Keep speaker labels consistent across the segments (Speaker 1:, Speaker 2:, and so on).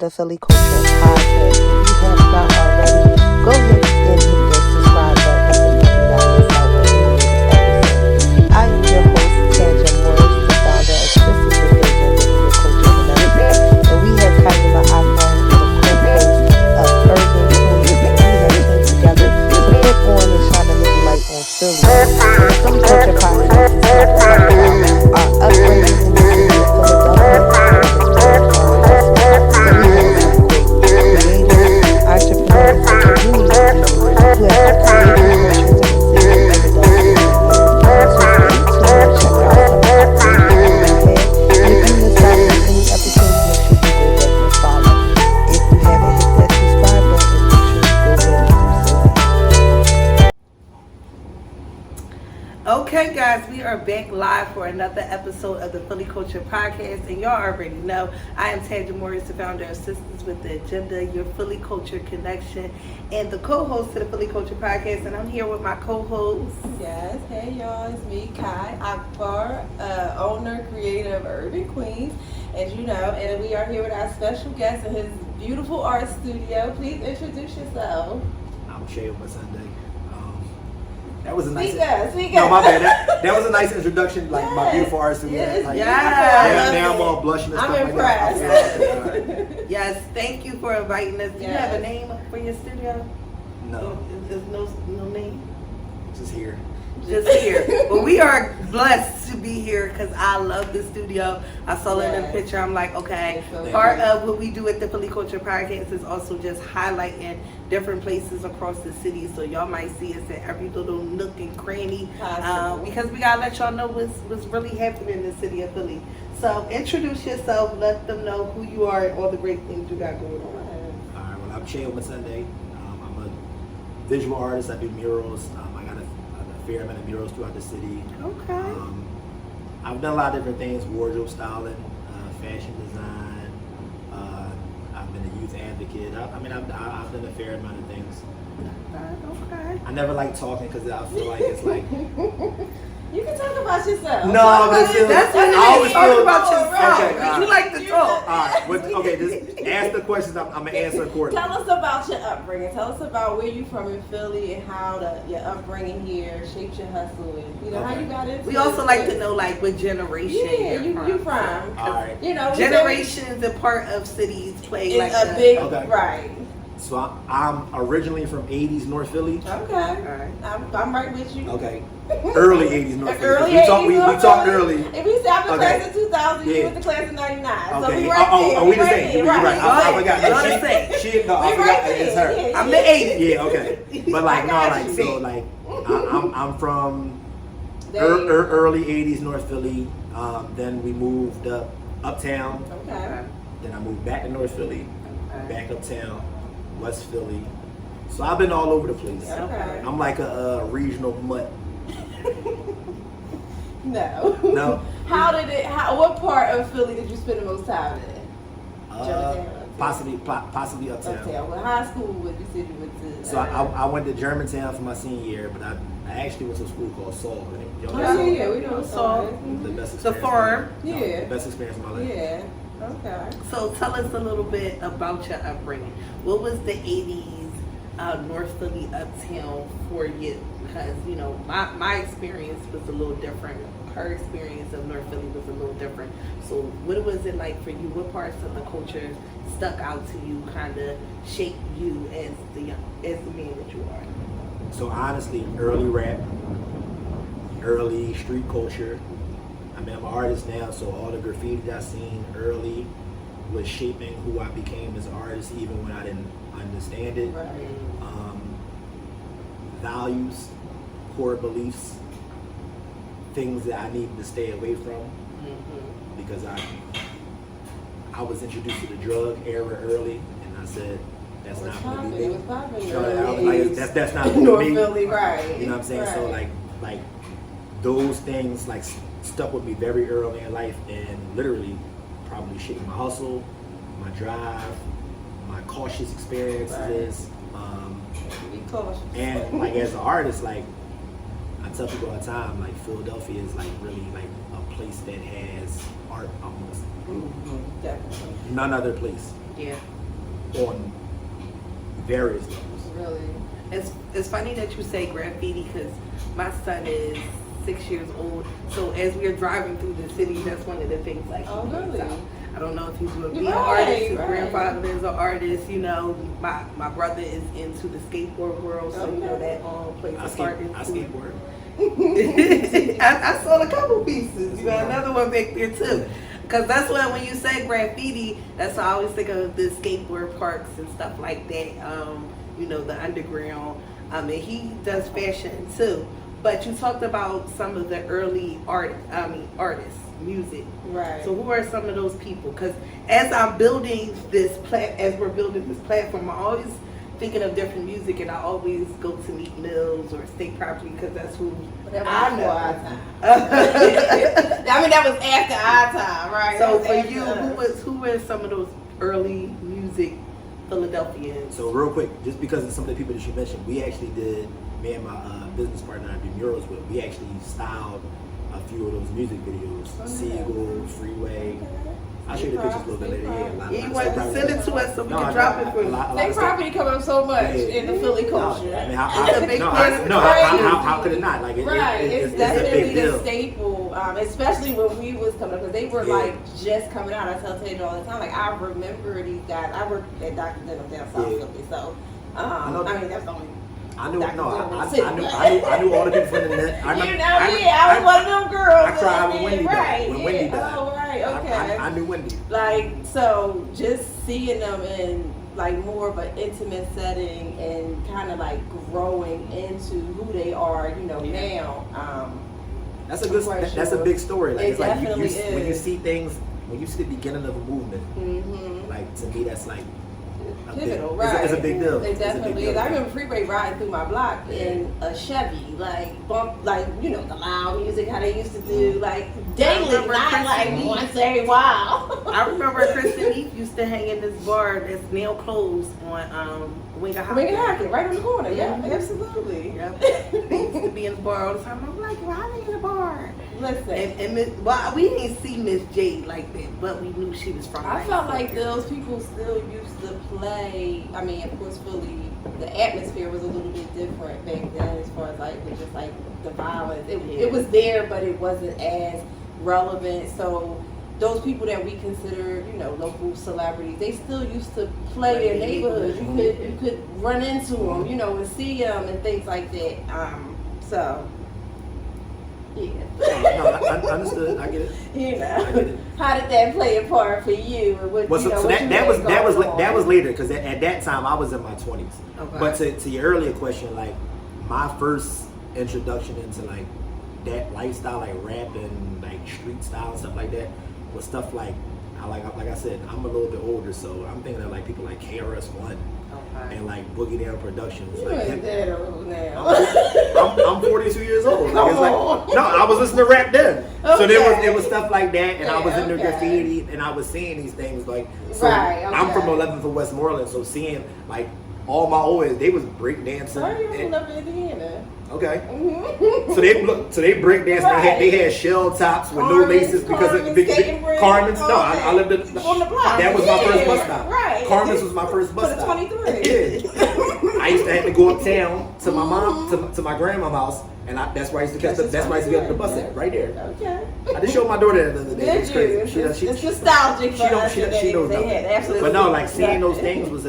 Speaker 1: the Philly Culture Podcast. If you have not already, go ahead and hit the subscribe button so you do not miss out on any latest episode. I am your host, Tanja Morris, the founder of Sisters with Visions in the Culture Connection, and we have Kayima Akbar, the co-host of Urban Queens, and we have came together to put on and shine a little light on Philly. The Philly Culture Podcast is here to talk about our upbringing in the city of Philadelphia.
Speaker 2: Okay, guys, we are back live for another episode of the Philly Culture Podcast, and y'all already know I am Tanja Morris, the founder of Sisters with the Agenda, your Philly Culture connection, and the co-host to the Philly Culture Podcast, and I'm here with my co-host.
Speaker 3: Yes, hey y'all, it's me, Kai Akbar, owner, creator of Urban Queens, as you know, and we are here with our special guest in his beautiful art studio. Please introduce yourself.
Speaker 4: I'm Cheo Sunday. That was a nice.
Speaker 3: Speak
Speaker 4: No,
Speaker 3: up.
Speaker 4: my bad. That was a nice introduction. Like my beautiful art studio.
Speaker 3: Yes,
Speaker 4: Like,
Speaker 2: yes.
Speaker 4: now I'm all blushing and
Speaker 3: I'm
Speaker 4: stuff
Speaker 3: impressed.
Speaker 4: like that.
Speaker 2: Yes, thank you for inviting us. Do you have a name for your studio?
Speaker 4: No,
Speaker 2: There's no name?
Speaker 4: just here.
Speaker 2: Just here. But we are blessed to be here because I love the studio. I saw it in the picture. I'm like, okay.
Speaker 3: Thank
Speaker 2: Part
Speaker 4: you.
Speaker 2: of what we do at the Philly Culture Podcast is also just highlighting different places across the city. So y'all might see us at every little nook and cranny because we gotta let y'all know what's really happening in the city of Philly. So introduce yourself. Let them know who you are and all the great things you got going on.
Speaker 4: All right. Well, I'm Cheo Sunday. I'm a visual artist. I do murals. I got a fair amount of murals throughout the city.
Speaker 2: Okay.
Speaker 4: I've done a lot of different things: wardrobe styling, fashion design. I've been a youth advocate. I've done a fair amount of things.
Speaker 2: Okay.
Speaker 4: I never like talking because I feel like it's like.
Speaker 3: You can talk about yourself.
Speaker 4: No, but it's
Speaker 2: That's what
Speaker 4: I
Speaker 2: it
Speaker 4: always
Speaker 2: is. Talk
Speaker 4: feel
Speaker 2: about yourself.
Speaker 4: Okay,
Speaker 2: Because you like to talk.
Speaker 4: All right, but, okay. Just ask the questions. I'm gonna answer accordingly.
Speaker 3: Tell us about your upbringing. Tell us about where you from in Philly and how your upbringing here shaped your hustle and how
Speaker 4: Okay.
Speaker 3: you got into
Speaker 2: We also like to
Speaker 3: it.
Speaker 2: know like what generation
Speaker 3: Yeah, you from.
Speaker 4: All right.
Speaker 2: Generations and part of cities play
Speaker 3: It's
Speaker 2: like
Speaker 3: a
Speaker 2: that.
Speaker 3: big
Speaker 4: Okay.
Speaker 3: right.
Speaker 4: So I'm originally from '80s North Philly.
Speaker 3: Okay.
Speaker 2: Alright.
Speaker 3: I'm right with you.
Speaker 4: Okay. Early '80s North Philly.
Speaker 3: Early
Speaker 4: We
Speaker 3: 80s
Speaker 4: talked. We
Speaker 3: North
Speaker 4: talked
Speaker 3: Philly.
Speaker 4: early.
Speaker 3: If we say I'm the
Speaker 4: Okay.
Speaker 3: class of 2000, you
Speaker 4: Yeah.
Speaker 3: was the class of 99. So
Speaker 4: Okay.
Speaker 3: we right there.
Speaker 4: We the
Speaker 3: right
Speaker 4: same.
Speaker 3: there,
Speaker 4: You're right. I forgot.
Speaker 2: Y'all
Speaker 4: No,
Speaker 2: the same.
Speaker 4: she. No, I
Speaker 3: We
Speaker 4: forgot.
Speaker 3: right
Speaker 4: It's
Speaker 3: there.
Speaker 4: her.
Speaker 3: Yeah,
Speaker 2: I'm
Speaker 3: yeah.
Speaker 2: the 80s.
Speaker 4: Yeah. Okay. But like
Speaker 3: I
Speaker 4: no,
Speaker 3: got
Speaker 4: like
Speaker 3: you.
Speaker 4: so like I'm from
Speaker 3: There you go.
Speaker 4: early '80s North Philly. Then we moved up Uptown.
Speaker 3: Okay.
Speaker 4: Then I moved back to North Philly, back uptown, West Philly. So I've been all over the place.
Speaker 3: Okay.
Speaker 4: I'm like a regional mutt.
Speaker 3: No.
Speaker 4: No?
Speaker 3: What part of Philly did you spend the most time in? Germantown.
Speaker 4: Possibly uptown.
Speaker 3: Uptown. What high school would you say you went to?
Speaker 4: So I went to Germantown for my senior year, but I actually went to a school called Saul. Y'all know
Speaker 3: Oh,
Speaker 4: Saul?
Speaker 3: yeah, we know
Speaker 2: Saul.
Speaker 4: The best
Speaker 2: The
Speaker 4: experience.
Speaker 2: farm.
Speaker 4: No,
Speaker 3: Yeah.
Speaker 4: the best experience of my life.
Speaker 3: Yeah. Okay.
Speaker 2: So tell us a little bit about your upbringing. What was the 80s North Philly uptown for you? Because, my experience was a little different. Her experience of North Philly was a little different. So what was it like for you? What parts of the culture stuck out to you, kind of shaped you as the man that you are?
Speaker 4: So honestly, early rap, early street culture. I'm an artist now, so all the graffiti that I seen early was shaping who I became as an artist, even when I didn't understand it.
Speaker 3: Right.
Speaker 4: Values, core beliefs, things that I needed to stay away from because I was introduced to the drug era early, and I said that's not going to be
Speaker 3: It
Speaker 4: me.
Speaker 3: was popping.
Speaker 4: So I was like, that's not going to
Speaker 3: North
Speaker 4: be me.
Speaker 3: Philly, right.
Speaker 4: You know what I'm saying? So
Speaker 3: Right.
Speaker 4: like those things like stuck with me very early in life and literally probably shaped my hustle, my drive, my cautious experiences.
Speaker 3: Be cautious.
Speaker 4: And like as an artist, like I tell people all the time, like Philadelphia is like really like a place that has art almost.
Speaker 3: Definitely.
Speaker 4: None other place.
Speaker 2: Yeah.
Speaker 4: on various levels.
Speaker 3: Really.
Speaker 2: It's funny that you say graffiti because my son is 6 years old. So as we are driving through the city, that's one of the things like he
Speaker 3: Oh,
Speaker 2: points
Speaker 3: really?
Speaker 2: out. I don't know if he's going to be
Speaker 3: Right,
Speaker 2: an artist. His
Speaker 3: right.
Speaker 2: grandfather is an artist. You know, my brother is into the skateboard world, so you know that plays a part into
Speaker 4: I
Speaker 2: it.
Speaker 4: skateboard.
Speaker 2: I sold a couple pieces. You got another one back there too. Because that's when you say graffiti, that's what I always think of the skateboard parks and stuff like that. You know, the underground. And he does fashion too. But you talked about some of the early artists, music.
Speaker 3: Right.
Speaker 2: So who are some of those people? Because as I'm building this as we're building this platform, I'm always thinking of different music, and I always go to Meek Mills or State Property because that's who I know.
Speaker 3: Our time. I mean, that was after our time, right?
Speaker 2: So
Speaker 3: That was
Speaker 2: for
Speaker 3: after
Speaker 2: you,
Speaker 3: us.
Speaker 2: who were some of those early music Philadelphians?
Speaker 4: So real quick, just because of some of the people that you mentioned, we actually did, me and my business partner I do murals with, we actually styled a few of those music videos.
Speaker 3: Oh,
Speaker 4: Seagull, Freeway. I'll show you the pictures a little bit later. Yeah, a lot
Speaker 2: Yeah, you
Speaker 4: of
Speaker 2: want to
Speaker 4: stuff
Speaker 2: send it to us so we
Speaker 4: No,
Speaker 2: can
Speaker 4: no,
Speaker 2: drop it for
Speaker 4: a
Speaker 2: you.
Speaker 4: lot
Speaker 3: They
Speaker 4: of stuff.
Speaker 3: property come up so much
Speaker 4: Yeah.
Speaker 3: in the Philly
Speaker 4: No,
Speaker 3: culture.
Speaker 4: I mean,
Speaker 2: It's a big
Speaker 4: no,
Speaker 2: part of the
Speaker 4: how could it not? Like,
Speaker 3: Right, it's
Speaker 4: a
Speaker 3: definitely
Speaker 4: big
Speaker 3: the
Speaker 4: deal.
Speaker 3: staple, especially when we was coming up, because they were
Speaker 4: Yeah.
Speaker 3: like just coming out. I tell Taylor all the time, like I remember these guys. I worked at Dr. Denham down South
Speaker 4: Yeah.
Speaker 3: Philly, so
Speaker 4: know
Speaker 3: I mean that's the only.
Speaker 4: I knew,
Speaker 3: Dr.
Speaker 4: no,
Speaker 3: Denham
Speaker 4: I
Speaker 3: City.
Speaker 4: knew all the people from the net. I
Speaker 3: I was one of them girls.
Speaker 4: I cried when Wendy died.
Speaker 3: Right,
Speaker 4: When
Speaker 3: yeah.
Speaker 4: Wendy died.
Speaker 3: Oh, right, okay.
Speaker 4: I knew Wendy.
Speaker 3: Like, so just seeing them in like more of an intimate setting and kind of like growing into who they are, you know,
Speaker 2: Yeah.
Speaker 3: now.
Speaker 4: That's a good.
Speaker 3: For
Speaker 4: That's
Speaker 3: sure.
Speaker 4: a big story. Like
Speaker 3: It
Speaker 4: it's like
Speaker 3: definitely
Speaker 4: when you
Speaker 3: is.
Speaker 4: see things, when you see the beginning of a movement.
Speaker 3: Mm-hmm.
Speaker 4: Like to me, that's like a
Speaker 3: Pivotal,
Speaker 4: big,
Speaker 3: right?
Speaker 4: It's a big deal.
Speaker 3: It
Speaker 4: It's a big
Speaker 3: definitely
Speaker 4: deal.
Speaker 3: is. I remember Freeway riding through my block in a Chevy, like bump, like you know the loud music how they used to do, like daily,
Speaker 2: remember
Speaker 3: not
Speaker 2: Chrissy
Speaker 3: like
Speaker 2: Lee.
Speaker 3: once every while.
Speaker 2: I remember Kristen Eve used to hang in this bar that's now closed on Wing of
Speaker 3: Wing and Hackett, right on the corner. Yeah, absolutely.
Speaker 2: Yep. They used to be in the bar all the time. I'm like, why are they in the bar?
Speaker 3: Listen.
Speaker 2: Well, we didn't see Miss Jade like that, but we knew she was from.
Speaker 3: I felt like those people still used to play. I mean, of course, Philly, the atmosphere was a little bit different back then as far as like with just like the violence. It was there, but it wasn't as relevant. So those people that we consider, you know, local celebrities, they still used to play in neighborhoods. You could run into them, you know, and see them and things like that. So. Yeah.
Speaker 4: No, I understood. I get it.
Speaker 3: You
Speaker 4: I
Speaker 3: know,
Speaker 4: get it.
Speaker 3: how did that play a part for you? And what,
Speaker 4: Well,
Speaker 3: you know,
Speaker 4: so
Speaker 3: what you
Speaker 4: that
Speaker 3: had
Speaker 4: was
Speaker 3: going
Speaker 4: that
Speaker 3: on?
Speaker 4: was later because at that time I was in my 20s.
Speaker 2: Okay.
Speaker 4: But to your earlier question, like my first introduction into like that lifestyle, like rap and like street style and stuff like that, was stuff like like I said, I'm a little bit older, so I'm thinking of like people like KRS-One
Speaker 2: Okay.
Speaker 4: and like Boogie Down Productions.
Speaker 3: You
Speaker 4: Like
Speaker 3: ain't that old now.
Speaker 4: I'm 42 years old. Like, it's
Speaker 3: Come
Speaker 4: like, no, I was listening to rap then. So
Speaker 3: Okay.
Speaker 4: there was stuff like that, and I was into
Speaker 3: Okay.
Speaker 4: graffiti, and I was seeing these things like. So
Speaker 3: Right,
Speaker 4: I'm from
Speaker 3: okay.
Speaker 4: 11th and Westmoreland, so seeing like all my old they was breakdancing.
Speaker 3: Sorry, you're from
Speaker 4: and-
Speaker 3: Love, Indiana.
Speaker 4: Okay.
Speaker 3: Mm-hmm.
Speaker 4: So they breakdanced.
Speaker 3: Right.
Speaker 4: They had shell tops with no
Speaker 3: Carmen's-
Speaker 4: laces because
Speaker 3: Carmen's
Speaker 4: of
Speaker 3: skating rink,
Speaker 4: Carmen's. No,
Speaker 3: all
Speaker 4: I
Speaker 3: that.
Speaker 4: lived in,
Speaker 3: On the block.
Speaker 4: That was my first
Speaker 3: Yeah,
Speaker 4: bus stop.
Speaker 3: right.
Speaker 4: Carmen's was my first bus
Speaker 3: For the
Speaker 4: stop.
Speaker 3: 23.
Speaker 4: Yeah. I used to have to go uptown to my mom to my grandma's house, and that's where I used to catch that's where I used to get the bus at right there.
Speaker 3: Okay.
Speaker 4: I just showed my daughter that the other day.
Speaker 3: Did
Speaker 4: It's crazy.
Speaker 3: you? It's nostalgic for us.
Speaker 4: She
Speaker 3: today.
Speaker 4: knows
Speaker 3: They
Speaker 4: nothing.
Speaker 3: had absolutely
Speaker 4: But no, like seeing those
Speaker 3: nothing.
Speaker 4: things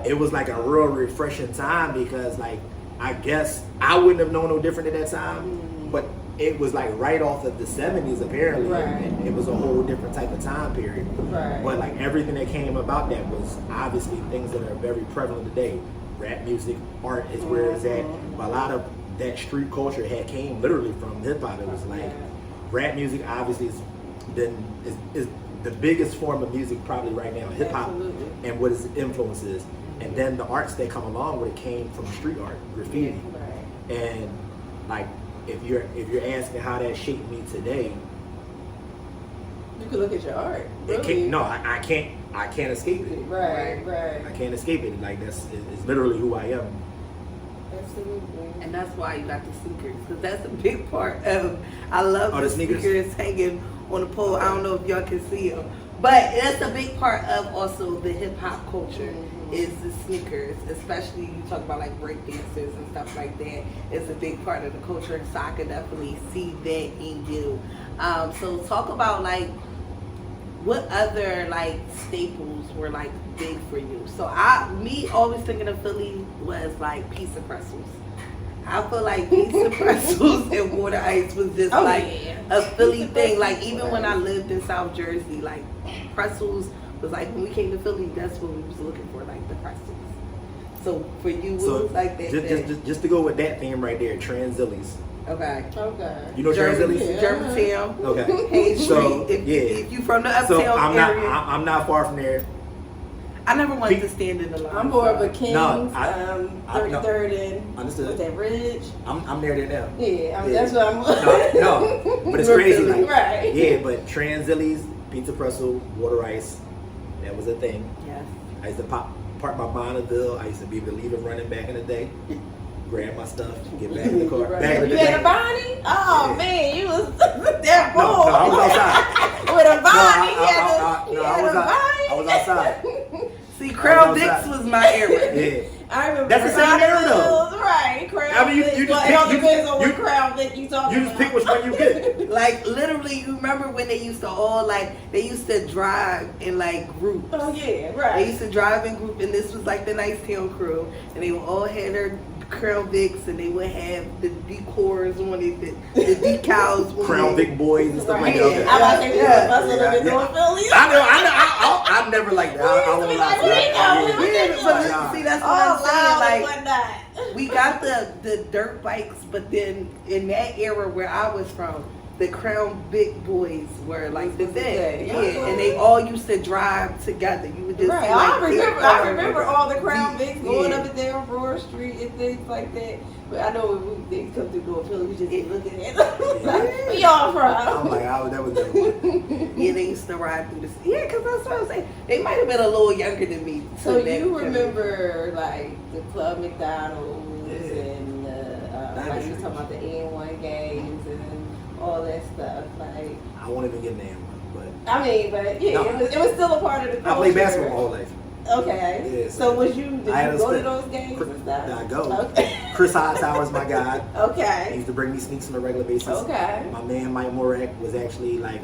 Speaker 4: it was like a real refreshing time because like I guess I wouldn't have known no different at that time, but it was like right off of the 70s apparently.
Speaker 3: Right.
Speaker 4: And it was a whole different type of time period.
Speaker 3: Right.
Speaker 4: But like everything that came about that was obviously things that are very prevalent today. Rap music, art is where it's at. But a lot of that street culture had came literally from hip hop. It was like rap music obviously is the biggest form of music probably right now, hip hop,
Speaker 3: Absolutely.
Speaker 4: and what its influence is. And then the arts that come along with it came from street art, graffiti.
Speaker 3: Right.
Speaker 4: And like if you're asking how that shaped me today,
Speaker 3: You can look at your art.
Speaker 4: it
Speaker 3: Really.
Speaker 4: can't, no, I can't escape it.
Speaker 3: Right.
Speaker 4: I can't escape it. Like it's literally who I am.
Speaker 3: Absolutely.
Speaker 2: And that's why you got the sneakers, because that's a big part of. I love
Speaker 4: Oh,
Speaker 2: the
Speaker 4: the sneakers?
Speaker 2: sneakers hanging on the pole. I don't know if y'all can see them, But that's a big part of also the hip hop culture is the sneakers, especially you talk about like break dancers and stuff like that. It's a big part of the culture, so I could definitely see that in you. So talk about like what other like staples were like big for you. So me always thinking of Philly was like pizza pretzels. I feel like pizza pretzels and water ice was just a Philly thing. Like even when I lived in South Jersey, like pretzels was like when we came to Philly, that's what we was looking for, like the pretzels. So for you, what was like that?
Speaker 4: Just to go with that theme right there, Transilli's.
Speaker 2: Okay.
Speaker 4: You know Transilli's?
Speaker 2: Germantown.
Speaker 4: Okay.
Speaker 2: Hayes Street.
Speaker 4: So
Speaker 2: If you from the Uptown area.
Speaker 4: I'm not far from there.
Speaker 2: I never wanted to stand in the line.
Speaker 3: I'm more of a Kings,
Speaker 4: No,
Speaker 3: 33rd and
Speaker 4: Understood.
Speaker 3: what's that, Ridge?
Speaker 4: I'm there now.
Speaker 3: Yeah, that's what I'm.
Speaker 4: No, but it's crazy. Like,
Speaker 3: right.
Speaker 4: Yeah, but Transilli's, pizza pretzel, water ice, that was a thing.
Speaker 2: Yes.
Speaker 4: I used to park my Bonneville. I used to be a believer running back in the day. Grab my stuff, get back in the car.
Speaker 3: Right.
Speaker 4: Back in the
Speaker 3: You
Speaker 4: day.
Speaker 3: had a Bonnie? Oh
Speaker 4: Yeah.
Speaker 3: man, you was that boy.
Speaker 4: No, I was outside.
Speaker 3: With a Bonnie,
Speaker 4: I was outside.
Speaker 2: See, Crown
Speaker 4: I was
Speaker 2: Dix
Speaker 4: outside.
Speaker 2: was my era.
Speaker 4: Yeah.
Speaker 3: I remember
Speaker 4: That's the same era, though.
Speaker 3: Right, Crown
Speaker 4: I mean, you
Speaker 3: Vic.
Speaker 4: just
Speaker 3: Well,
Speaker 4: pick-
Speaker 3: it all
Speaker 4: you-
Speaker 3: depends on
Speaker 4: you-
Speaker 3: what Crown Vic you talking
Speaker 4: You just
Speaker 3: about.
Speaker 4: pick which one you get.
Speaker 2: Like literally, you remember when they used to all they used to drive in like groups.
Speaker 3: Oh yeah,
Speaker 2: They
Speaker 3: right.
Speaker 2: used to drive in group, and this was like the Nice Town crew, and they would all have their Crown Vics, and they would have the decors on it, the decals on
Speaker 4: Crown
Speaker 2: it.
Speaker 4: Vic boys and stuff like that.
Speaker 3: Right.
Speaker 4: Okay.
Speaker 3: I like to
Speaker 2: Yeah.
Speaker 3: bustle up in North Philly.
Speaker 4: I never liked that. I won't lie.
Speaker 2: Yeah, but
Speaker 4: Nah.
Speaker 2: see, that's what
Speaker 3: Oh,
Speaker 2: I'm saying.
Speaker 3: loud and
Speaker 2: Like,
Speaker 3: whatnot.
Speaker 2: we got the dirt bikes, but then in that era where I was from, the Crown Big Boys were like the thing. Yeah, and they all used to drive together. You would just
Speaker 3: Right.
Speaker 2: see,
Speaker 3: I remember all the Crown Vics going
Speaker 2: Yeah.
Speaker 3: up and down Broad Street and things like that. But I know when they come through North Philly, we just be looking at them. Like, where y'all
Speaker 4: I'm
Speaker 3: from?
Speaker 4: like, that was dope.
Speaker 2: Yeah, they used to ride through this. Yeah, because that's what I'm saying. They might have been a little younger than me.
Speaker 3: So
Speaker 2: that
Speaker 3: you
Speaker 2: kind of-
Speaker 3: remember like the Club McDonald's
Speaker 4: Yeah.
Speaker 3: and like you talking about the N1 games and all that stuff. Like,
Speaker 4: I won't even get named, but
Speaker 3: I mean, but yeah,
Speaker 4: No.
Speaker 3: it was still a part of the culture.
Speaker 4: I played basketball my whole life.
Speaker 3: Okay.
Speaker 4: Yeah,
Speaker 3: So was you? Did you
Speaker 4: I had a
Speaker 3: go to
Speaker 4: split.
Speaker 3: those games and stuff?
Speaker 4: I go.
Speaker 3: Okay.
Speaker 4: Chris Hightower's my guy. He
Speaker 3: Okay.
Speaker 4: used to bring me sneaks on a regular basis.
Speaker 3: Okay.
Speaker 4: My man Mike Morak was actually like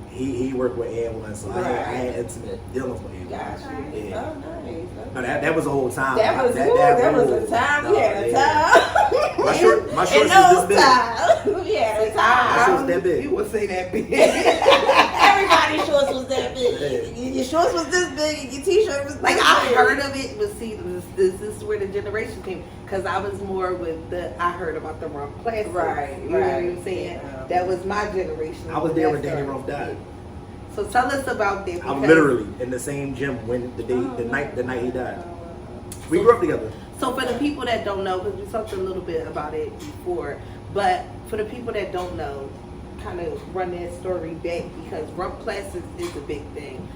Speaker 4: he worked with N1, so I had intimate dealings with N1.
Speaker 3: Gotcha.
Speaker 4: Yeah.
Speaker 3: Oh, nice.
Speaker 4: No, that was the whole time.
Speaker 3: That was a time. We had a time.
Speaker 4: My shorts was
Speaker 3: In
Speaker 4: this
Speaker 3: those
Speaker 4: big.
Speaker 3: times, we had a
Speaker 4: My
Speaker 3: time.
Speaker 4: shorts that big.
Speaker 2: You would say that big.
Speaker 3: Everybody's shorts was that big. Your shorts was this big, and your t-shirt was
Speaker 2: Like
Speaker 3: this
Speaker 2: I
Speaker 3: big.
Speaker 2: heard of it, but see, this is where the generation came. Because I was more with I heard about the Rumph classics.
Speaker 3: Right,
Speaker 2: You know what I'm
Speaker 3: right.
Speaker 2: saying?
Speaker 3: Yeah.
Speaker 2: That was my generation.
Speaker 4: I was there when
Speaker 2: That's
Speaker 4: Danny
Speaker 2: right.
Speaker 4: Rumph died.
Speaker 2: So tell us about that.
Speaker 4: I was
Speaker 2: because-
Speaker 4: literally in the same gym when the night he died. We grew up together.
Speaker 2: So for the people that don't know, because we talked a little bit about it before, but for the people that don't know, kind of run that story back because Rumph Classics is a big thing.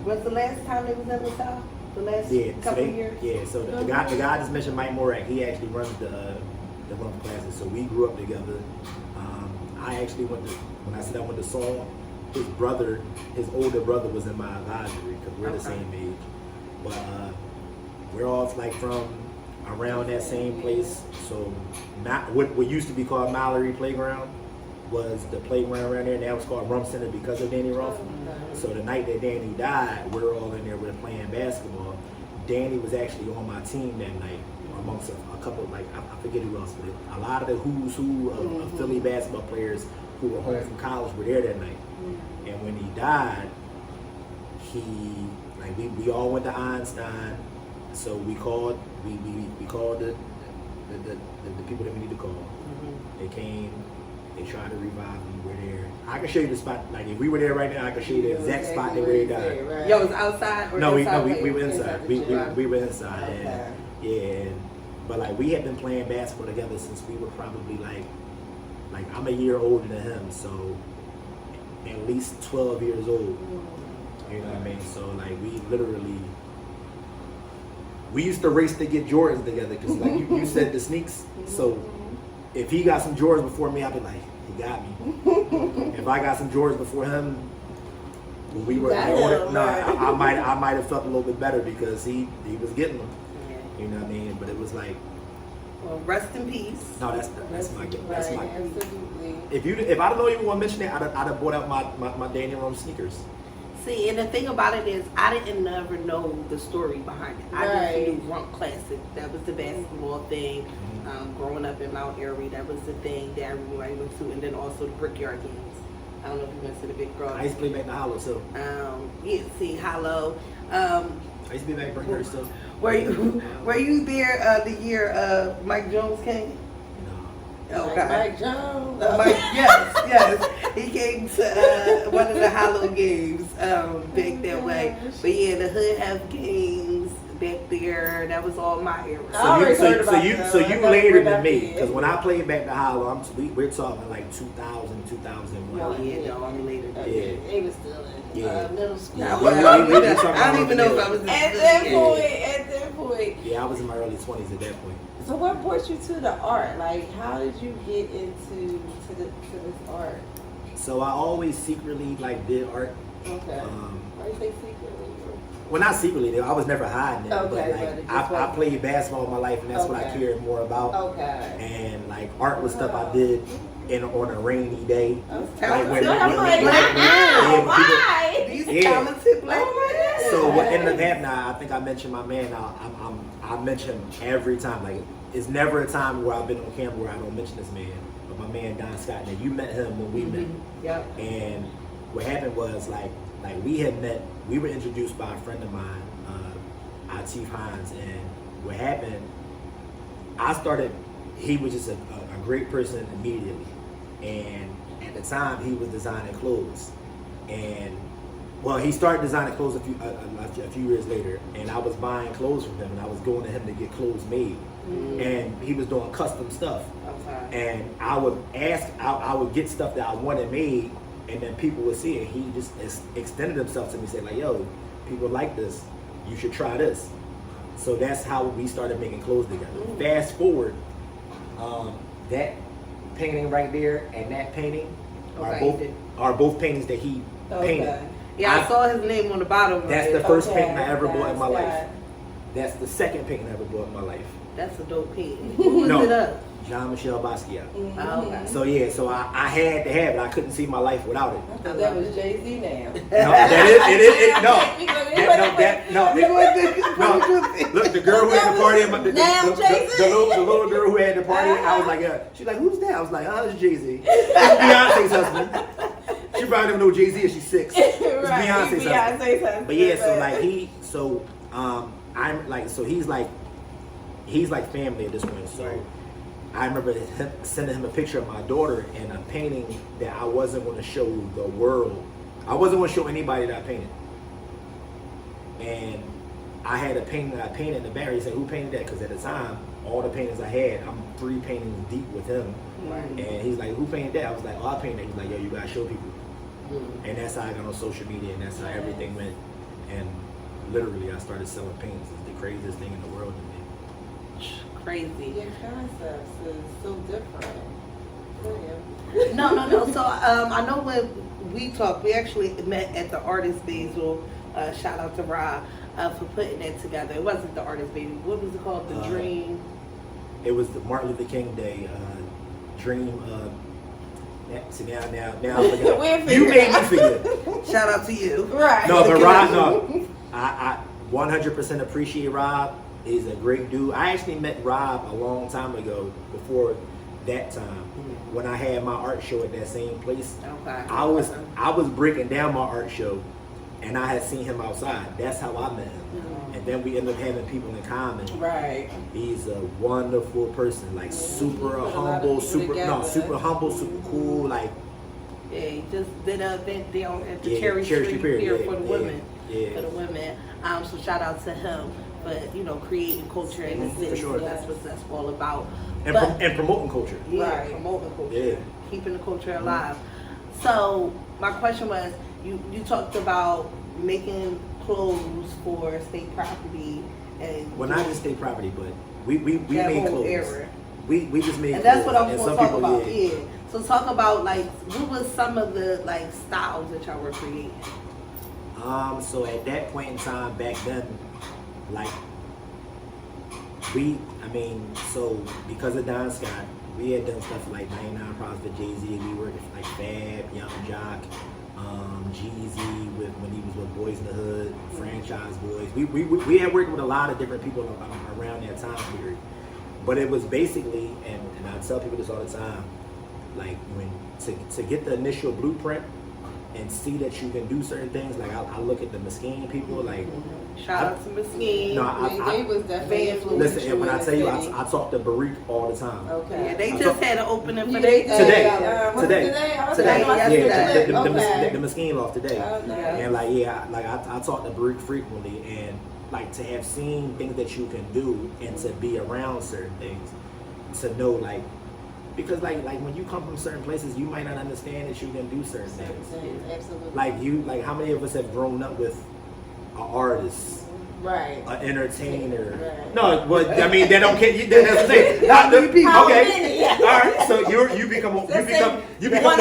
Speaker 2: Was the last time they was in the South? The last couple years?
Speaker 4: Yeah, so the guy I just mentioned, Mike Morak, he actually runs the Rumph classes. So we grew up together. I actually when I said I went to Saul, his older brother was in my advisory because we're the same age. But we're all like from around that same place. So what used to be called Mallory Playground was the playground around there. Now it's called Rumph Center because of Danny Rumph. So the night that Danny died, we were all in there playing basketball. Danny was actually on my team that night, amongst a couple, like I forget who else, but a lot of the who's who of Philly basketball players who were home from college were there that night. And when he died, we all went to Einstein. So we called the people that we need to call. They came. They tried to revive him. We're there. I can show you the spot. Like if we were there right now, I can show you the exact spot that where he died.
Speaker 3: Right.
Speaker 2: Yo, it was outside or
Speaker 4: No, we
Speaker 2: inside?
Speaker 4: were inside. We were inside.
Speaker 3: Okay.
Speaker 4: Yeah. But like we had been playing basketball together since we were probably like I'm a year older than him, so at least 12 years old. You know what I mean? So like we used to race to get Jordans together because like you said the sneaks. So if he got some Jordans before me, I'd be like, he got me. If I got some Jordans before him, When we
Speaker 3: You
Speaker 4: were
Speaker 3: got
Speaker 4: older,
Speaker 3: him,
Speaker 4: no,
Speaker 3: right.
Speaker 4: I might have felt a little bit better because he was getting them.
Speaker 2: Yeah.
Speaker 4: You know what I mean? But it was like,
Speaker 2: Well, rest in peace.
Speaker 4: no, that's my
Speaker 3: Right, absolutely.
Speaker 4: If I don't know even want to mention it, I'd have bought out my Danny Rumph sneakers.
Speaker 2: See, and the thing about it is, I didn't never know the story behind it. I
Speaker 3: Right.
Speaker 2: just knew Rumph Classic. That was the basketball thing. Growing up in Mount Airy, that was the thing that everybody went to, and then also the Brickyard games. I don't know if you went to the Big Girl.
Speaker 4: I used to play back in the Hollow too.
Speaker 2: Yeah, see, Hollow.
Speaker 4: I used to be back in Brickyard still.
Speaker 2: Were you there the year Mike Jones came?
Speaker 4: No.
Speaker 2: Okay.
Speaker 3: Mike Jones.
Speaker 2: Mike, yes. He came to one of the Hollow games back that way. But yeah, the Hood have games back there. That was all my era.
Speaker 3: I always heard about them.
Speaker 4: So
Speaker 3: I
Speaker 4: you
Speaker 3: got
Speaker 4: later
Speaker 3: what I
Speaker 4: than me,
Speaker 3: did.
Speaker 4: because when I played back the Hollow, we're talking like 2000, 2001.
Speaker 2: Oh, yeah, no, I'm later.
Speaker 4: Yeah.
Speaker 3: He was still in middle school.
Speaker 4: Nah,
Speaker 2: I don't even know if I was in
Speaker 3: At
Speaker 2: the
Speaker 3: that
Speaker 2: game.
Speaker 3: point.
Speaker 4: Yeah, I was in my early 20s at that point.
Speaker 3: So what brought you to the art? Like, how did you get into this art?
Speaker 4: So I always secretly did art.
Speaker 3: Okay. Why you say secretly?
Speaker 4: Well, not secretly. Though. I was never hiding it.
Speaker 3: Okay,
Speaker 4: but
Speaker 3: but it just
Speaker 4: I
Speaker 3: wasn't-
Speaker 4: played basketball all my life, and that's what I
Speaker 3: Okay.
Speaker 4: cared more about.
Speaker 3: Okay.
Speaker 4: And art was stuff I did on a rainy day.
Speaker 3: Okay.
Speaker 2: Like when-
Speaker 3: So I'm
Speaker 2: when-
Speaker 3: like,
Speaker 2: when-
Speaker 3: wow,
Speaker 4: when-
Speaker 3: why?
Speaker 2: These
Speaker 4: Yeah.
Speaker 2: talented black
Speaker 3: Oh my
Speaker 2: men.
Speaker 3: God.
Speaker 4: So what ended up happening? I think I mentioned my man. I mention him every time. Like it's never a time where I've been on camera where I don't mention this man. But my man Don Scott. Now you met him when we met.
Speaker 2: Yep.
Speaker 4: And what happened was like we had met. We were introduced by a friend of mine, Atif Hines. And what happened? I started. He was just a great person immediately. And at the time, he was designing clothes. And well, he started designing clothes a few years later, and I was buying clothes from him, and I was going to him to get clothes made, and he was doing custom stuff.
Speaker 2: Okay.
Speaker 4: And I would ask, I would get stuff that I wanted made, and then people would see it. He just extended himself to me, saying like, "Yo, people like this. You should try this." So that's how we started making clothes together. Fast forward, that painting right there and that painting are both paintings that he painted.
Speaker 3: Okay.
Speaker 2: Yeah, I saw his name on the bottom. of
Speaker 4: That's
Speaker 2: it.
Speaker 4: the first
Speaker 3: Okay,
Speaker 4: painting I ever bought in my
Speaker 3: that's
Speaker 4: life. That's the second painting I ever bought in my life.
Speaker 2: That's a dope painting. Who was
Speaker 4: No.
Speaker 2: it up?
Speaker 4: Jean-Michel Basquiat.
Speaker 2: Oh, okay.
Speaker 4: So yeah, so I had to have it. I couldn't see my life without it.
Speaker 3: I thought that was Jay-Z now.
Speaker 4: No, no. Look, the girl who had the party, the little girl who had the party, I was like, she's like, who's that? I was like, oh, it's Jay-Z. It's Beyonce's husband. She probably don't know Jay-Z if she's 6. It's
Speaker 3: Right,
Speaker 4: Beyonce's husband.
Speaker 3: husband.
Speaker 4: But yeah, he's like family at this point. So I remember him sending him a picture of my daughter and a painting that I wasn't going to show the world. I wasn't going to show anybody that I painted. And I had a painting that I painted in the back. He said, "Who painted that?" Because at the time, all the paintings I had, I'm 3 paintings deep with him.
Speaker 2: Right.
Speaker 4: And he's like, "Who painted that?" I was like, "Oh, I painted that." He's like, "Yo, you gotta show people." And that's how I got on social media, and that's how everything went. And literally, I started selling paintings. It's the craziest thing in the world to me.
Speaker 2: Crazy.
Speaker 3: Your concepts is so different.
Speaker 2: No. So I know when we talked, we actually met at the Artist Basil. Shout out to Rob for putting that together. It wasn't the Artist Basil. What was it called? The Dream.
Speaker 4: It was the Martin Luther King Day dream. See now I forgot. You made me forget.
Speaker 2: Shout out to you.
Speaker 3: Right.
Speaker 4: No, but Rob, no, I 100% appreciate Rob. He's a great dude. I actually met Rob a long time ago, before that time, when I had my art show at that same place.
Speaker 2: Okay.
Speaker 4: I was breaking down my art show, and I had seen him outside. That's how I met him. And then we ended up having people in common.
Speaker 3: Right.
Speaker 4: He's a wonderful person, like super humble, super cool, like.
Speaker 2: Yeah, he just did an event down at the
Speaker 4: Yeah,
Speaker 2: Cherry Street
Speaker 4: Pier,
Speaker 2: here
Speaker 4: yeah,
Speaker 2: for the
Speaker 4: yeah,
Speaker 2: women.
Speaker 4: yeah.
Speaker 2: For the women. So shout out to him for creating culture in the city.
Speaker 4: For sure.
Speaker 2: So that's what that's all about.
Speaker 4: And promoting culture.
Speaker 2: Yeah,
Speaker 3: Right.
Speaker 2: promoting culture.
Speaker 4: Yeah.
Speaker 2: Keeping the culture alive. So my question was, you talked about making clothes for state property and
Speaker 4: Well, not just state property, but we
Speaker 2: that
Speaker 4: made
Speaker 2: whole
Speaker 4: clothes.
Speaker 2: era.
Speaker 4: We just made
Speaker 2: And
Speaker 4: clothes.
Speaker 2: that's what I was
Speaker 4: And
Speaker 2: going to
Speaker 4: some
Speaker 2: talk
Speaker 4: people,
Speaker 2: about. Yeah. So talk about what was some of the styles that y'all were creating?
Speaker 4: So at that point in time back then, like so because of Don Scott, we had done stuff like 99 Problems with Jay-Z. We worked with like Fab, Young Jock, Jeezy when he was with Boys in the Hood, Franchise Boys. We had worked with a lot of different people around that time period. But it was basically, and I tell people this all the time, like when to get the initial blueprint and see that you can do certain things. Like I look at the Mesquite people, like
Speaker 2: shout out to Mesquite.
Speaker 4: No,
Speaker 3: they was definitely influential.
Speaker 4: Listen, and when I tell you, I talk to Barik all the time.
Speaker 3: Okay.
Speaker 2: Yeah, they just had an opening for
Speaker 4: today.
Speaker 3: Today.
Speaker 4: The Mesquite Loft today.
Speaker 3: Oh, nice.
Speaker 4: And I talk to Barik frequently, and like to have seen things that you can do and to be around certain things, to know like. Because like when you come from certain places, you might not understand that you can do certain things.
Speaker 3: Absolutely.
Speaker 4: Like how many of us have grown up with an artist,
Speaker 3: right,
Speaker 4: an entertainer?
Speaker 3: Right.
Speaker 4: No, but I mean they don't care. That's the thing. Okay, all right. So you become the 1%. You become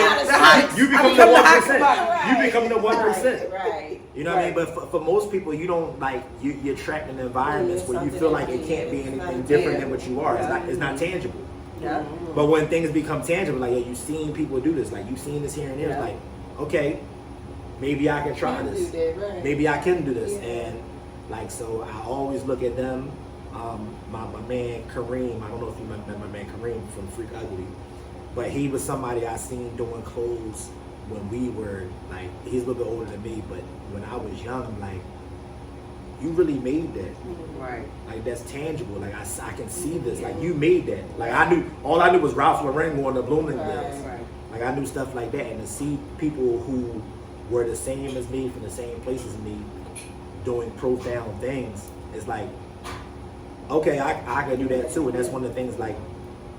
Speaker 4: the 1%.
Speaker 3: Right.
Speaker 4: You know what I mean? But for most people, you don't like you're trapped in environments where you feel like it can't be anything different than what you are. It's not tangible.
Speaker 2: Yeah.
Speaker 4: But when things become tangible, like you've seen people do this, like you've seen this here and there, it's like, okay, maybe I can try this. Maybe I can do this. And like, so I always look at them. My man Kareem, I don't know if you remember my man Kareem from Freak Ugly, but he was somebody I seen doing clothes when we were like, he's a little bit older than me, but when I was young, like, you really made that.
Speaker 2: Right.
Speaker 4: Like that's tangible. Like I can see this. Like you made that. Like all I knew was Ralph Lauren going to Bloomingdale's.
Speaker 2: Right.
Speaker 4: Like I knew stuff like that, and to see people who were the same as me from the same places as me doing profound things, it's like, okay, I can do that too. And that's one of the things like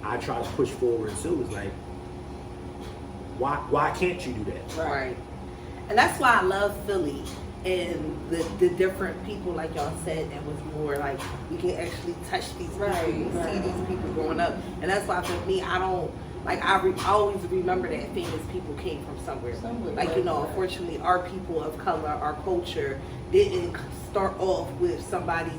Speaker 4: I try to push forward too. Is like, why can't you do that?
Speaker 2: Right. And that's why I love Philly. And the different people, like y'all said, that was more like we can actually touch these people, see these people growing up, and that's why for me, I don't like I always remember that famous people came from somewhere. Like unfortunately, our people of color, our culture didn't start off with somebody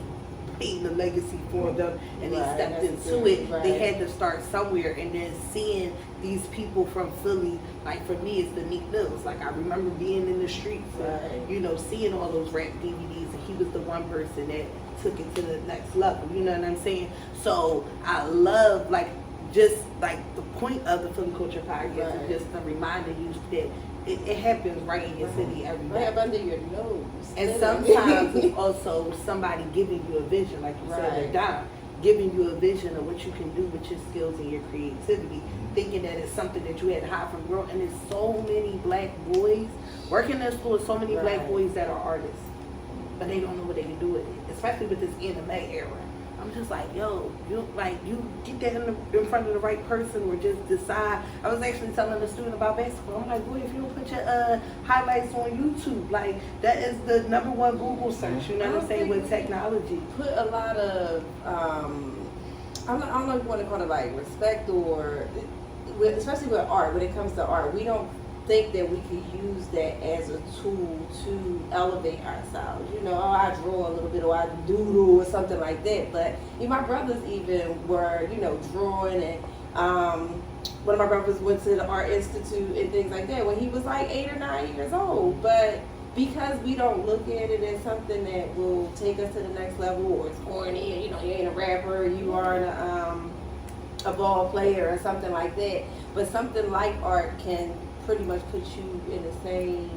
Speaker 2: paving the legacy for them, and they stepped into it. They had to start somewhere, and then seeing these people from Philly, like for me, it's the Meek Mills. Like I remember being in the streets, and, seeing all those rap DVDs, and he was the one person that took it to the next level. You know what I'm saying? So I love just the point of the Philly Culture Podcast is just to remind you that it happens right in your city every day.
Speaker 3: Right under your nose.
Speaker 2: And sometimes it's also somebody giving you a vision, like you said, Don, giving you a vision of what you can do with your skills and your creativity, thinking that it's something that you had to hide from growing. And there's so many black boys working in school, so many black boys that are artists, but they don't know what they can do with it, especially with this anime era. I'm just like, yo, you get that in front of the right person, or just decide. I was actually telling a student about basketball. I'm like, boy, if you don't put your highlights on YouTube, like that is the #1 Google search. You know what I'm saying? With technology,
Speaker 3: put a lot of I don't know if you want to call it like respect, or especially with art. When it comes to art, we don't think that we could use that as a tool to elevate ourselves. I draw a little bit, or I doodle or something like that. But my brothers even were, drawing, and one of my brothers went to the Art Institute and things like that when he was like 8 or 9 years old. But because we don't look at it as something that will take us to the next level, or it's corny, and you ain't a rapper, you aren't a ball player or something like that. But something like art can pretty much put you in the same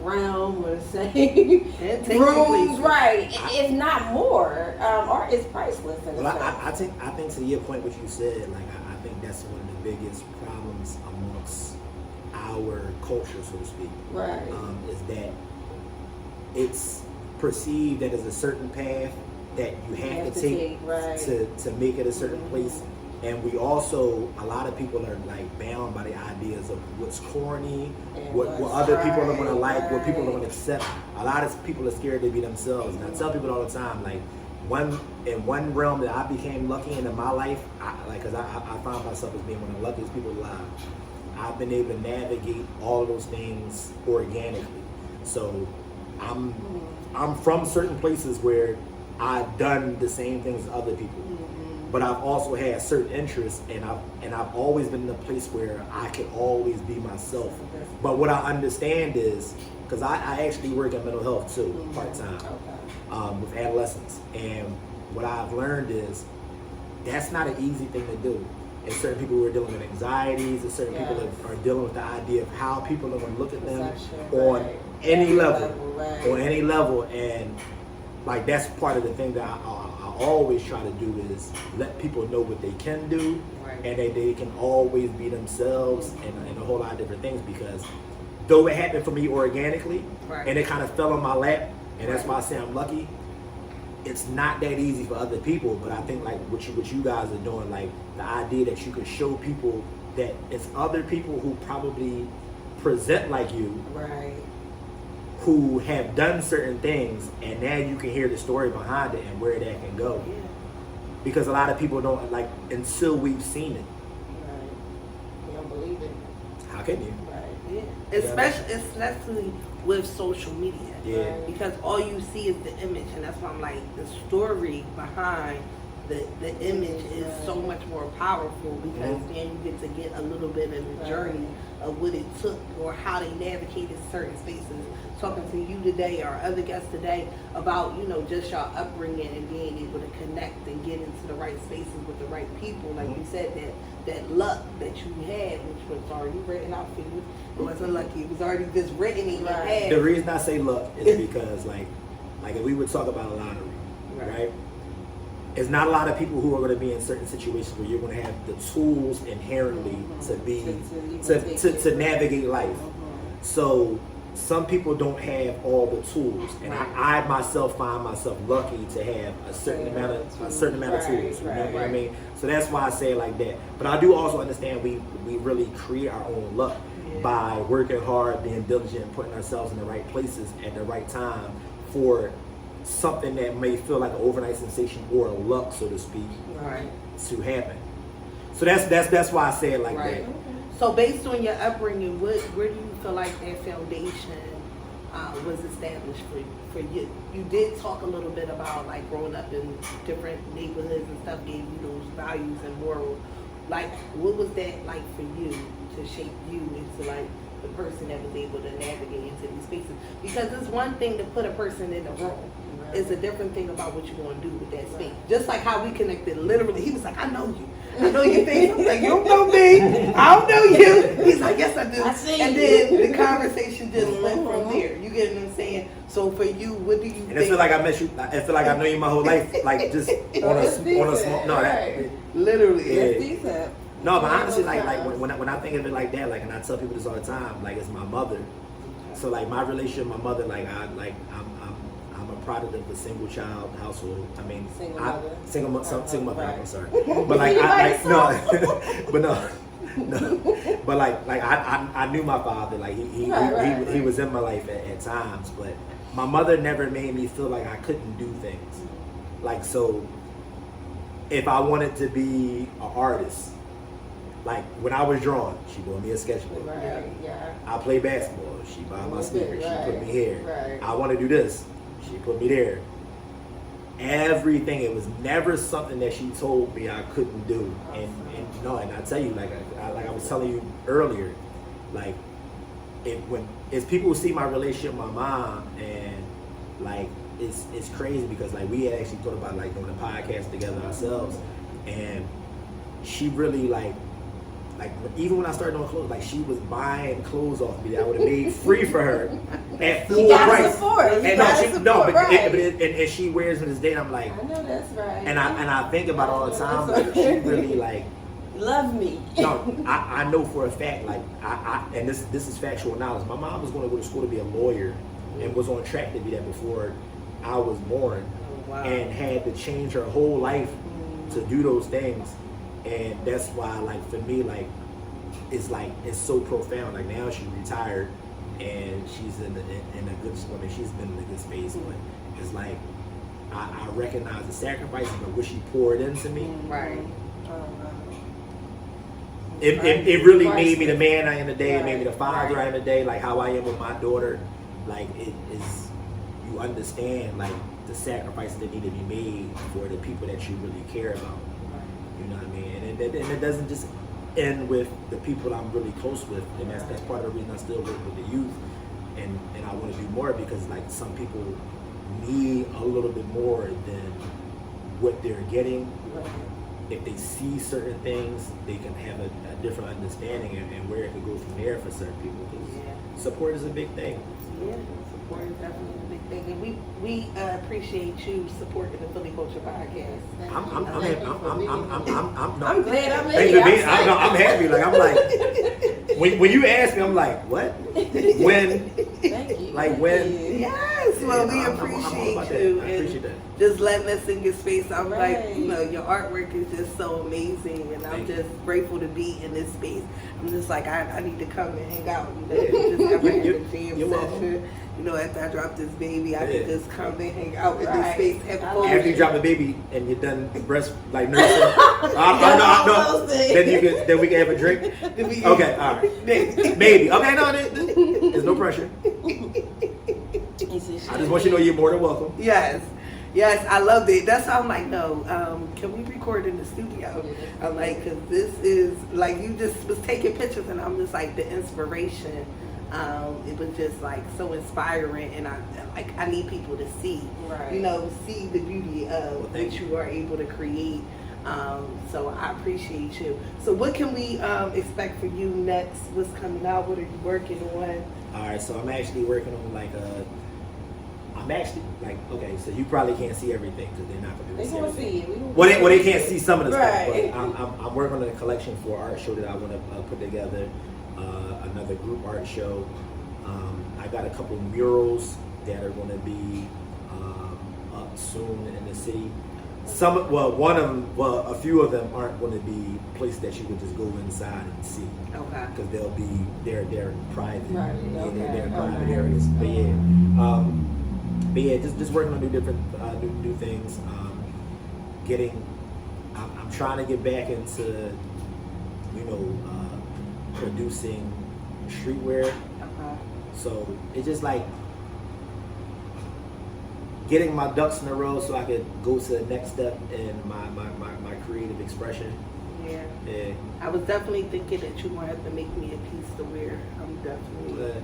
Speaker 3: realm or the same rooms, right? If not more. Art is priceless.
Speaker 4: I think to your point, what you said, I think that's one of the biggest problems amongst our culture, so to speak.
Speaker 3: Right.
Speaker 4: Is that it's perceived that there's a certain path that you have to take to make it a certain place. And we also, a lot of people are bound by the ideas of what's corny, what other people are going to like, what people are going to accept. A lot of people are scared to be themselves. And I tell people all the time, in one realm that I became lucky in my life, because I find myself as being one of the luckiest people alive, I've been able to navigate all of those things organically. So I'm from certain places where I've done the same things as other people, but I've also had certain interests, and I've always been in a place where I can always be myself. But what I understand is, because I actually work in mental health too, part-time, with adolescents, and what I've learned is that's not an easy thing to do. And certain people who are dealing with anxieties, and certain people that are dealing with the idea of how people are going to look at them on any level, on any level, and like that's part of the thing that I always try to do is let people know what they can do, and that they can always be themselves, and a whole lot of different things, because though it happened for me organically, and it kind of fell on my lap, and that's why I say I'm lucky. It's not that easy for other people, but I think like what you guys are doing, like the idea that you can show people that it's other people who probably present like you, who have done certain things, and now you can hear the story behind it and where that can go. Because a lot of people don't, like, until we've seen it.
Speaker 3: You don't believe it.
Speaker 4: How can you?
Speaker 2: Especially with social media, because all you see is the image, and that's why I'm like, the story behind the image is so much more powerful, because then you get to get a little bit of the journey of what it took or how they navigated certain spaces. Talking to you today or other guests today about, you know, just your upbringing and being able to connect and get into the right spaces with the right people. Like you said, that luck that you had, which was already written out for you. It wasn't lucky. It was already just written in your head.
Speaker 4: The reason I say luck is because, like if we would talk about a lottery, right? It's not a lot of people who are going to be in certain situations where you're going to have the tools inherently to navigate life. So some people don't have all the tools, and I myself find myself lucky to have a certain amount of tools. You know what I mean? So that's why I say it like that. But I do also understand we really create our own luck by working hard, being diligent, putting ourselves in the right places at the right time for something that may feel like an overnight sensation or a luck, so to speak, to happen. So that's why I say it like that.
Speaker 2: So based on your upbringing, where do you feel like that foundation was established for you? You did talk a little bit about like growing up in different neighborhoods and stuff gave you those values and morals. Like, what was that like for you to shape you into like the person that was able to navigate into these spaces? Because it's one thing to put a person in a room. It's a different thing about what you're going to do with that space. Just like how we connected, literally, he was like, I know you. I know your face. I was like, you don't know me. I don't know you. He's like, yes, I do. And then the conversation just went from there. You get what I'm saying? So for you, what do you think?
Speaker 4: And I feel like I met you. I feel like I know you my whole life. Like just on a small. No, that
Speaker 2: literally.
Speaker 3: It's decent.
Speaker 4: No, but honestly, like when I think of it like that, like, and I tell people this all the time, like it's my mother. So like my relationship with my mother, like I'm a product of a single child household. I mean, single mother. I'm sorry, but like but like I knew my father. Like he was in my life at times, but my mother never made me feel like I couldn't do things. Like, so if I wanted to be an artist, like when I was drawing, she bought me a sketchbook. I play basketball, she bought my sneakers, she put me here. I want to do this, she put me there. Everything, it was never something that she told me I couldn't do. And I tell you, like I was telling you earlier, like it's people who see my relationship with my mom, and like it's crazy because like we had actually thought about like doing a podcast together ourselves, and she really like even when I started doing clothes, like she was buying clothes off me that I would have made free for her at full price. And she wears to this day, and I'm like,
Speaker 3: I know that's right.
Speaker 4: And I think about it all the time, like she really like
Speaker 3: love me.
Speaker 4: No, I know for a fact, like and this is factual knowledge. My mom was going to go to school to be a lawyer, and was on track to be that before I was born, and had to change her whole life to do those things. And that's why, like, for me, like it's so profound. Like now she's retired and she's in a good. I mean, she's been in a good space, but it's like I recognize the sacrifices of what she poured into me.
Speaker 2: Right.
Speaker 4: It really made me the man I am today. It made me the father I am today. Like how I am with my daughter. Like you understand like the sacrifices that need to be made for the people that you really care about. You know what I mean? And it doesn't just end with the people I'm really close with, and that's part of the reason I still work with the youth, and I want to do more because like some people need a little bit more than what they're getting. If they see certain things, they can have a different understanding and where it could go from there for certain people. Because support is a big thing.
Speaker 2: Yeah, support is definitely a big thing, and we appreciate you supporting the Philly Culture Podcast.
Speaker 3: I'm glad I'm
Speaker 4: I'm happy. Like I'm like when you ask me, I'm like, what? When?
Speaker 3: Thank you.
Speaker 4: Like when?
Speaker 2: Yes, well, we appreciate you.
Speaker 4: I appreciate that.
Speaker 2: Just letting us in your space. I'm like,
Speaker 3: Right.
Speaker 2: you know, your artwork is just so amazing, and I'm just grateful to be in this space. I'm just like, I need to come and hang out. You know, just have a jam session. You know, after I drop this baby, I can just come and hang out in this space. Have fun.
Speaker 4: After you drop the baby and you're done breast like nursing, no. Then we can have a drink. Okay, all right, maybe. Okay, no, there's no pressure. I just want you to know you're more than welcome.
Speaker 2: Yes, I loved it. That's why I'm like, no, can we record in the studio? I'm like, because this is, like, you just was taking pictures, and I'm just like, the inspiration, it was just like so inspiring, and I need people to see, you know, see the beauty of what you are able to create. So I appreciate you. So what can we expect for you next? What's coming out? What are you working on?
Speaker 4: All right, so I'm actually working on okay, so you probably can't see everything because they're not going to be able to see everything. Well, they can't see some of the stuff, but I'm working on a collection for art show that I want to put together, another group art show. I got a couple murals that are going to be up soon in the city. A few of them aren't going to be places that you could just go inside and see. Okay. Because they're private. They're private areas. But yeah, just working on new things. I'm trying to get back into, producing streetwear. Okay. So it's just like getting my ducks in a row so I could go to the next step in my creative expression. Yeah.
Speaker 2: I was definitely thinking that you might have to make me a piece to wear. I'm definitely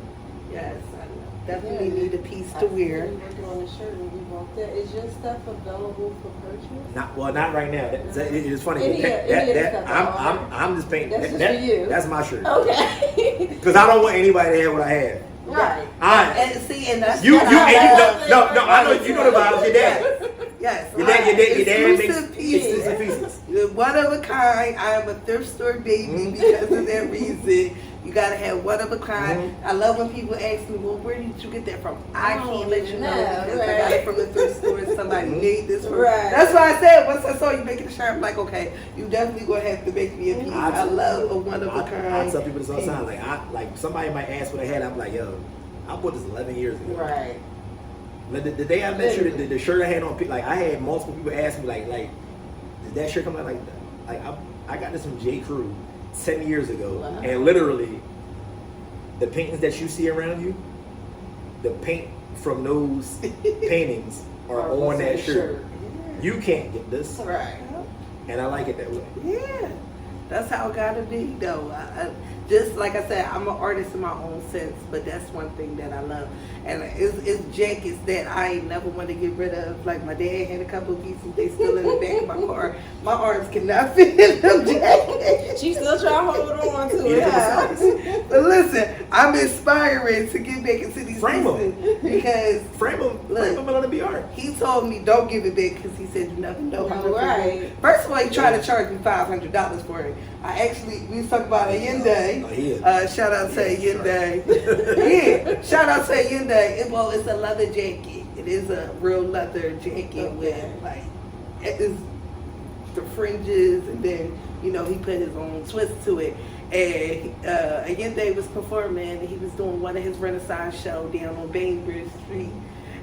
Speaker 2: yes. I definitely need a piece to wear.
Speaker 3: Working on the shirt when we walked there. Is your stuff available for purchase?
Speaker 4: Not right now. It's funny. I'm just painting.
Speaker 3: That's just for you.
Speaker 4: That's my shirt.
Speaker 3: Okay.
Speaker 4: Because I don't want anybody to have what I have.
Speaker 3: Right.
Speaker 2: And that's
Speaker 4: no. I know you know the vibes. Your dad.
Speaker 2: Yes.
Speaker 4: Your dad makes
Speaker 2: exclusive pieces. One of a kind. I am a thrift store baby because of that reason. You gotta have one of a kind. Mm-hmm. I love when people ask me, "Well, where did you get that from?" I can't let you know because I got it from the thrift store. Somebody made this for me. That's why I said once I saw you making the shirt, I'm like, okay, you definitely gonna have to make me a piece. I love a one of a kind.
Speaker 4: I tell people this all the time. Like somebody might ask what I had. I'm like, yo, I bought this 11 years ago.
Speaker 3: Right.
Speaker 4: The day I met you, the shirt I had on, like I had multiple people ask me, like, did that shirt come out like that? I got this from J. Crew 10 years ago, and literally, the paintings that you see around you, the paint from those paintings are on that shirt. You can't get this,
Speaker 2: right?
Speaker 4: And I like it that way.
Speaker 2: Yeah, that's how it gotta be, though. Just like I said, I'm an artist in my own sense, but that's one thing that I love. And it's jackets that I ain't never want to get rid of. Like my dad had a couple of pieces, they still in the back of my car. My arms cannot fit in them jackets.
Speaker 3: She still trying to hold on to it.
Speaker 2: But listen, I'm inspiring to get back into these pieces because
Speaker 4: frame them let it be art.
Speaker 2: He told me don't give it back because he said you never know how much.
Speaker 3: Right.
Speaker 2: First of all, he tried to charge me $500 for it. We was talking about Allende. Shout out to Allende. Yeah, shout out to Allende. It's a leather jacket. It is a real leather jacket with the fringes, and then he put his own twist to it. And Allende was performing, and he was doing one of his Renaissance shows down on Bainbridge Street.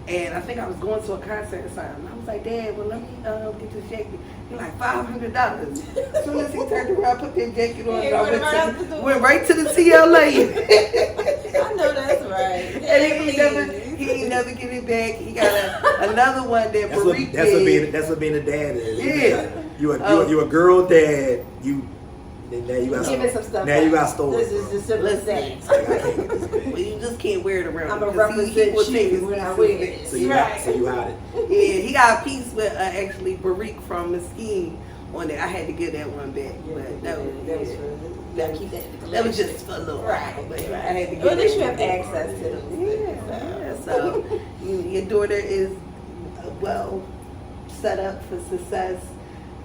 Speaker 2: And I think I was going to a concert or something. I was like, Dad, well, let me get this jacket. He's like, $500. As soon as he turned around, put that jacket on, I went right to the TLA.
Speaker 3: I know that's right.
Speaker 2: And he never get it back. He got another one that
Speaker 4: That's
Speaker 2: Barik
Speaker 4: that's what being a dad is.
Speaker 2: Yeah.
Speaker 4: You a girl dad. Now you got
Speaker 3: Give it some stuff.
Speaker 4: Now you got stolen.
Speaker 3: This is just simple as that.
Speaker 4: Like, I can't get this back.
Speaker 2: Well, you just can't wear it around.
Speaker 3: I'm a
Speaker 2: because he will take
Speaker 3: represent
Speaker 2: his
Speaker 3: you when I
Speaker 2: pieces
Speaker 3: wear
Speaker 2: back.
Speaker 3: it.
Speaker 4: So you hide it.
Speaker 2: Yeah, he got a piece with actually Barik from Mesquite on it. I had to give that one back, but that was
Speaker 3: Gotta keep that in the
Speaker 2: that was
Speaker 3: collection.
Speaker 2: just for a little
Speaker 3: Right.
Speaker 2: while. But I had to give
Speaker 3: Well, at least you
Speaker 2: that
Speaker 3: have
Speaker 2: one back.
Speaker 3: access to them.
Speaker 2: Yeah. So your daughter is well set up for success.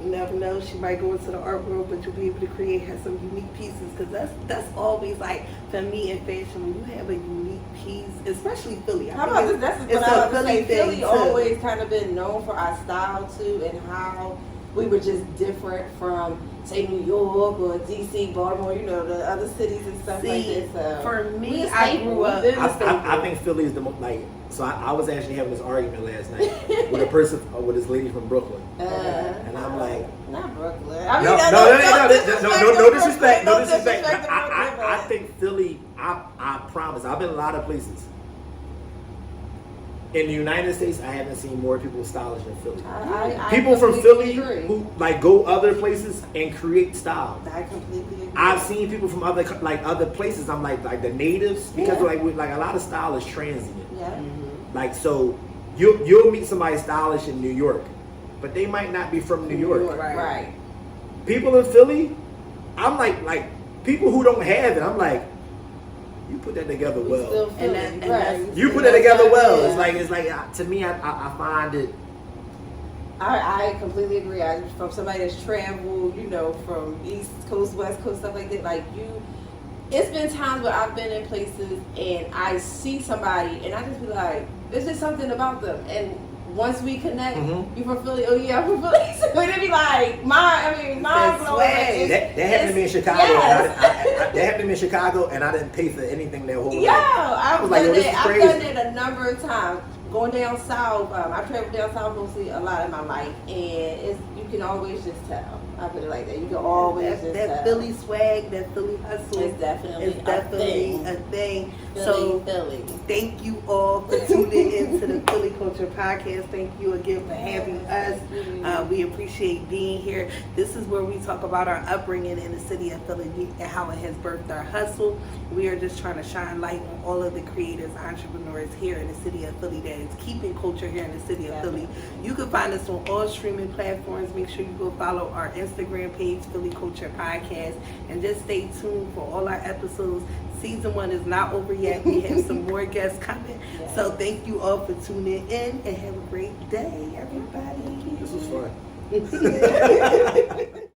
Speaker 2: You never know, she might go into the art world, but you'll be able to create her some unique pieces. Because that's always like for me in fashion, when you have a unique piece, especially Philly.
Speaker 3: How about this? That's
Speaker 2: it's
Speaker 3: what I
Speaker 2: a
Speaker 3: was going to say.
Speaker 2: Philly thing,
Speaker 3: Philly
Speaker 2: too.
Speaker 3: always kind of been known for our style too, and how we were just different from, say, New York or DC, Baltimore, you know, the other cities and stuff like
Speaker 2: See,
Speaker 3: this. So
Speaker 2: for me,
Speaker 3: we a
Speaker 2: I
Speaker 3: staple.
Speaker 2: grew up.
Speaker 3: We've been a
Speaker 4: I
Speaker 3: staple.
Speaker 4: think Philly is the most like. So I was actually having this argument last night with a person, with this lady from Brooklyn, and I'm like,
Speaker 3: Not Brooklyn.
Speaker 4: no disrespect.
Speaker 3: No
Speaker 4: I
Speaker 3: disrespect to Brooklyn,
Speaker 4: think Philly. I promise. I've been a lot of places. In the United States, I haven't seen more people stylish than Philly.
Speaker 3: I
Speaker 4: People from
Speaker 3: completely
Speaker 4: Philly
Speaker 3: agree.
Speaker 4: who like go other places and create style.
Speaker 3: I completely agree.
Speaker 4: I've seen people from other places. I'm like the natives because like a lot of style is transient.
Speaker 3: Yeah.
Speaker 4: Like so, you'll meet somebody stylish in New York, but they might not be from New York.
Speaker 3: Right.
Speaker 4: People in Philly, I'm like people who don't have it. I'm like, you put that together
Speaker 3: We still
Speaker 4: well.
Speaker 3: feel
Speaker 2: And
Speaker 3: it.
Speaker 2: that's-
Speaker 4: You put that together well. It's like to me, I find it.
Speaker 3: I completely agree. From somebody that's traveled, you know, from East Coast, West Coast, stuff like that. Like it's been times where I've been in places and I see somebody and I just be like, there's just something about them. And once we connect, you from Philly? Oh yeah, I'm from Philly. So it'd be like, mind blowing.
Speaker 4: That happened to me in Chicago.
Speaker 3: Yes.
Speaker 4: That happened to me in Chicago, and I didn't pay for anything that whole
Speaker 3: Yeah, I've
Speaker 4: like,
Speaker 3: done
Speaker 4: yo, this
Speaker 3: it.
Speaker 4: is
Speaker 3: I've
Speaker 4: crazy.
Speaker 3: done it a number of times. Going down south, I've traveled down south mostly a lot of my life, and you can always just tell. I put it like that. You can always just
Speaker 2: that
Speaker 3: tell.
Speaker 2: Philly swag, that Philly hustle
Speaker 3: It's definitely
Speaker 2: a thing.
Speaker 3: Philly.
Speaker 2: Thank you all for tuning into the Philly Culture Podcast. Thank you again for having us. We appreciate being here. This is where we talk about our upbringing in the city of Philly and how it has birthed our hustle. We are just trying to shine light on all of the creators, entrepreneurs here in the city of Philly that is keeping culture here in the city of Philly. You can find us on all streaming platforms. Make sure you go follow our Instagram page, Philly Culture Podcast, and just stay tuned for all our episodes. Season 1 is not over yet. We have some more guests coming. So thank you all for tuning in and have a great day, everybody.
Speaker 4: This was fun.